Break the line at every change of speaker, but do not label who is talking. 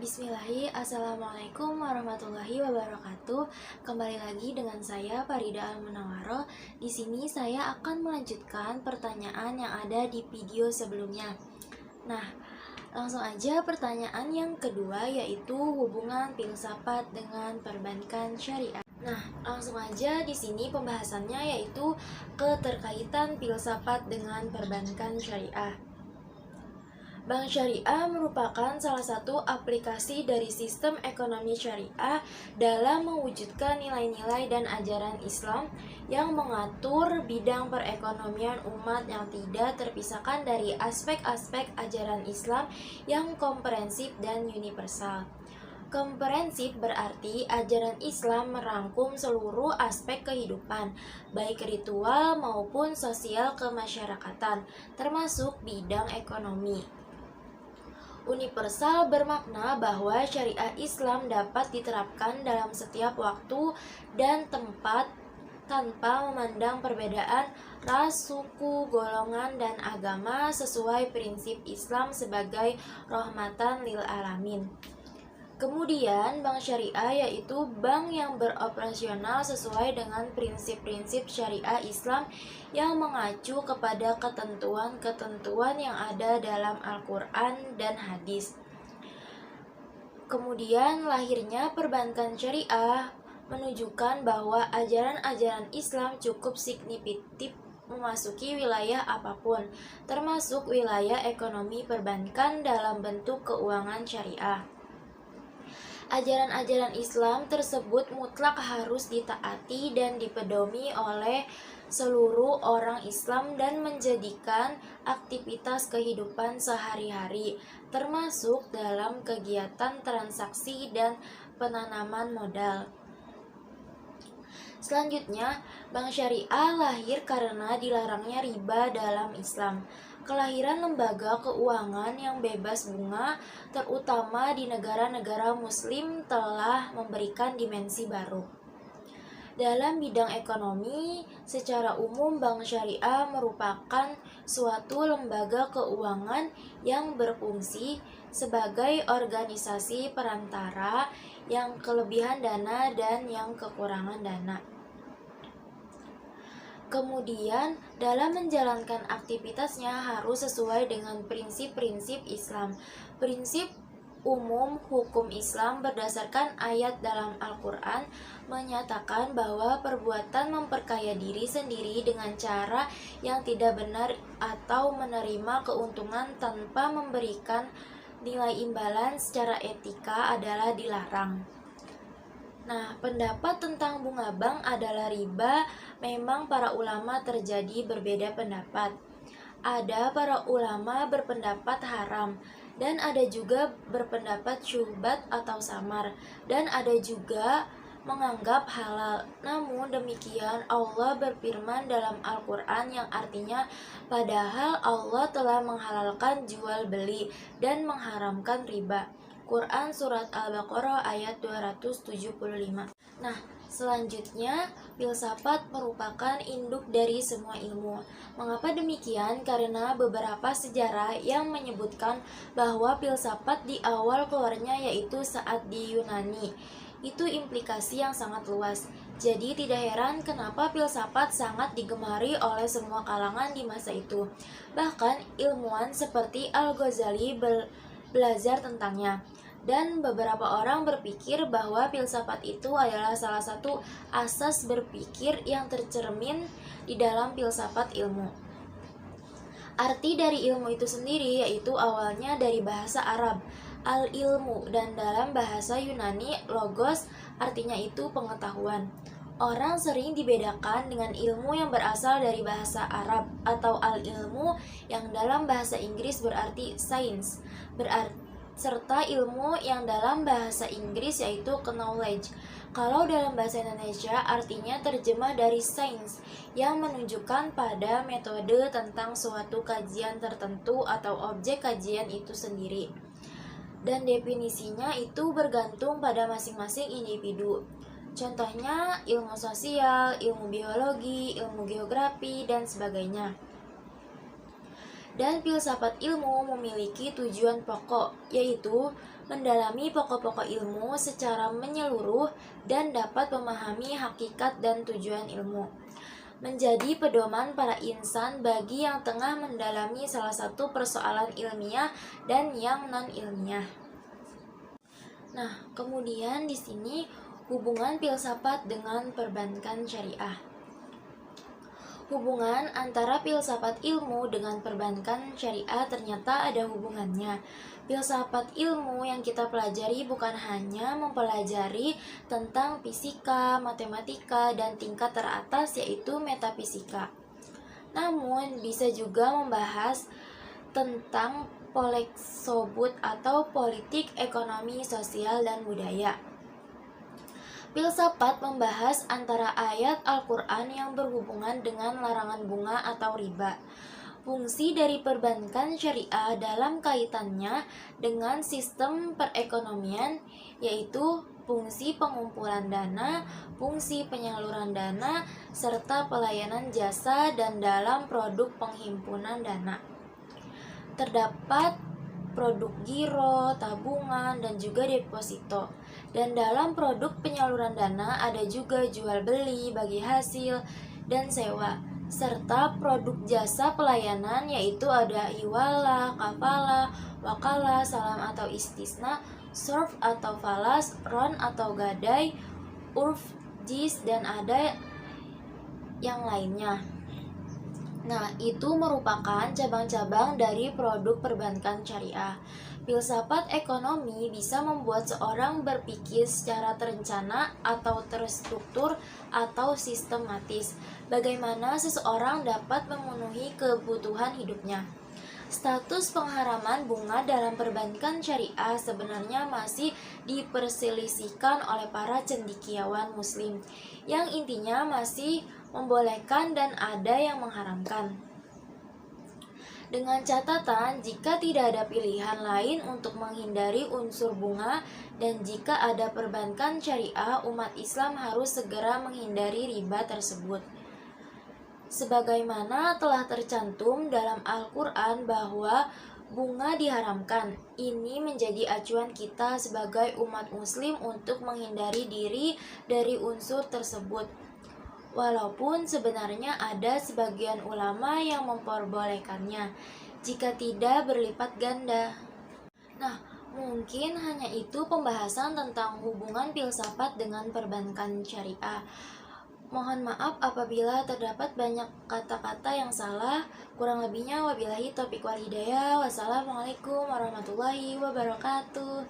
Bismillahirrahmanirrahim. Assalamualaikum warahmatullahi wabarakatuh. Kembali lagi dengan saya Farida Al-Munawwaroh. Di sini saya akan melanjutkan pertanyaan yang ada di video sebelumnya. Nah, langsung aja pertanyaan yang kedua, yaitu hubungan filsafat dengan perbankan syariah. Nah, langsung aja di sini pembahasannya yaitu keterkaitan filsafat dengan perbankan syariah. Bank syariah merupakan salah satu aplikasi dari sistem ekonomi syariah dalam mewujudkan nilai-nilai dan ajaran Islam yang mengatur bidang perekonomian umat yang tidak terpisahkan dari aspek-aspek ajaran Islam yang komprehensif dan universal. Komprehensif berarti ajaran Islam merangkum seluruh aspek kehidupan, baik ritual maupun sosial kemasyarakatan, termasuk bidang ekonomi. Universal bermakna bahwa syariat Islam dapat diterapkan dalam setiap waktu dan tempat tanpa memandang perbedaan ras, suku, golongan, dan agama sesuai prinsip Islam sebagai rahmatan lil alamin. Kemudian, bank syariah yaitu bank yang beroperasional sesuai dengan prinsip-prinsip syariah Islam yang mengacu kepada ketentuan-ketentuan yang ada dalam Al-Quran dan hadis. Kemudian, lahirnya perbankan syariah menunjukkan bahwa ajaran-ajaran Islam cukup signifikan memasuki wilayah apapun, termasuk wilayah ekonomi perbankan dalam bentuk keuangan syariah. Ajaran-ajaran Islam tersebut mutlak harus ditaati dan dipedomi oleh seluruh orang Islam dan menjadikan aktivitas kehidupan sehari-hari, termasuk dalam kegiatan transaksi dan penanaman modal. Selanjutnya, bank syariah lahir karena dilarangnya riba dalam Islam. Kelahiran lembaga keuangan yang bebas bunga, terutama di negara-negara Muslim, telah memberikan dimensi baru. Dalam bidang ekonomi, secara umum bank syariah merupakan suatu lembaga keuangan yang berfungsi sebagai organisasi perantara yang kelebihan dana dan yang kekurangan dana. Kemudian, dalam menjalankan aktivitasnya harus sesuai dengan prinsip-prinsip Islam. Prinsip umum hukum Islam berdasarkan ayat dalam Al-Quran menyatakan bahwa perbuatan memperkaya diri sendiri dengan cara yang tidak benar atau menerima keuntungan tanpa memberikan nilai imbalan secara etika adalah dilarang. Nah, pendapat tentang bunga bank adalah riba. Memang para ulama terjadi berbeda pendapat. Ada para ulama berpendapat haram, dan ada juga berpendapat syubhat atau samar, dan ada juga menganggap halal. Namun demikian, Allah berfirman dalam Al-Quran yang artinya, padahal Allah telah menghalalkan jual beli dan mengharamkan riba. Quran Surat Al-Baqarah ayat 275. Nah, selanjutnya, filsafat merupakan induk dari semua ilmu. Mengapa demikian? Karena beberapa sejarah yang menyebutkan bahwa filsafat di awal keluarnya yaitu saat di Yunani. Itu implikasi yang sangat luas. Jadi tidak heran kenapa filsafat sangat digemari oleh semua kalangan di masa itu. Bahkan ilmuwan seperti Al-Ghazali belajar tentangnya. Dan beberapa orang berpikir bahwa filsafat itu adalah salah satu asas berpikir yang tercermin di dalam filsafat ilmu. Arti dari ilmu itu sendiri yaitu awalnya dari bahasa Arab, al-ilmu, dan dalam bahasa Yunani, logos, artinya itu pengetahuan. Orang sering dibedakan dengan ilmu yang berasal dari bahasa Arab atau al-ilmu yang dalam bahasa Inggris berarti science, serta ilmu yang dalam bahasa Inggris yaitu knowledge. Kalau dalam bahasa Indonesia artinya terjemah dari sains yang menunjukkan pada metode tentang suatu kajian tertentu atau objek kajian itu sendiri. Dan definisinya itu bergantung pada masing-masing individu. Contohnya ilmu sosial, ilmu biologi, ilmu geografi, dan sebagainya. Dan filsafat ilmu memiliki tujuan pokok, yaitu mendalami pokok-pokok ilmu secara menyeluruh dan dapat memahami hakikat dan tujuan ilmu. Menjadi pedoman para insan bagi yang tengah mendalami salah satu persoalan ilmiah dan yang non-ilmiah. Nah, kemudian di sini hubungan filsafat dengan perbankan syariah. Hubungan antara filsafat ilmu dengan perbankan syariah ternyata ada hubungannya. Filsafat ilmu yang kita pelajari bukan hanya mempelajari tentang fisika, matematika, dan tingkat teratas yaitu metafisika. Namun bisa juga membahas tentang poleksobut atau politik, ekonomi, sosial, dan budaya. Filsafat membahas antara ayat Al-Quran yang berhubungan dengan larangan bunga atau riba. Fungsi dari perbankan syariah dalam kaitannya dengan sistem perekonomian yaitu fungsi pengumpulan dana, fungsi penyaluran dana, serta pelayanan jasa dan dalam produk penghimpunan dana. Terdapat produk giro, tabungan, dan juga deposito. Dan dalam produk penyaluran dana ada juga jual beli, bagi hasil, dan sewa. Serta produk jasa pelayanan yaitu ada hiwala, kafala, wakala, salam atau istisna, surf atau falas, ron atau gadai, urf, jis, dan ada yang lainnya. Nah, itu merupakan cabang-cabang dari produk perbankan syariah. Filsafat ekonomi bisa membuat seorang berpikir secara terencana atau terstruktur atau sistematis. Bagaimana seseorang dapat memenuhi kebutuhan hidupnya. Status pengharaman bunga dalam perbankan syariah sebenarnya masih diperselisihkan oleh para cendekiawan muslim, yang intinya masih membolehkan dan ada yang mengharamkan. Dengan catatan, jika tidak ada pilihan lain untuk menghindari unsur bunga dan jika ada perbankan syariah, umat Islam harus segera menghindari riba tersebut. Sebagaimana telah tercantum dalam Al-Quran bahwa bunga diharamkan, ini menjadi acuan kita sebagai umat muslim untuk menghindari diri dari unsur tersebut. Walaupun sebenarnya ada sebagian ulama yang memperbolehkannya, jika tidak berlipat ganda. Nah, mungkin hanya itu pembahasan tentang hubungan filsafat dengan perbankan syariah. Mohon maaf apabila terdapat banyak kata-kata yang salah. Kurang lebihnya wabillahi taufiq wal hidayah. Wassalamualaikum warahmatullahi wabarakatuh.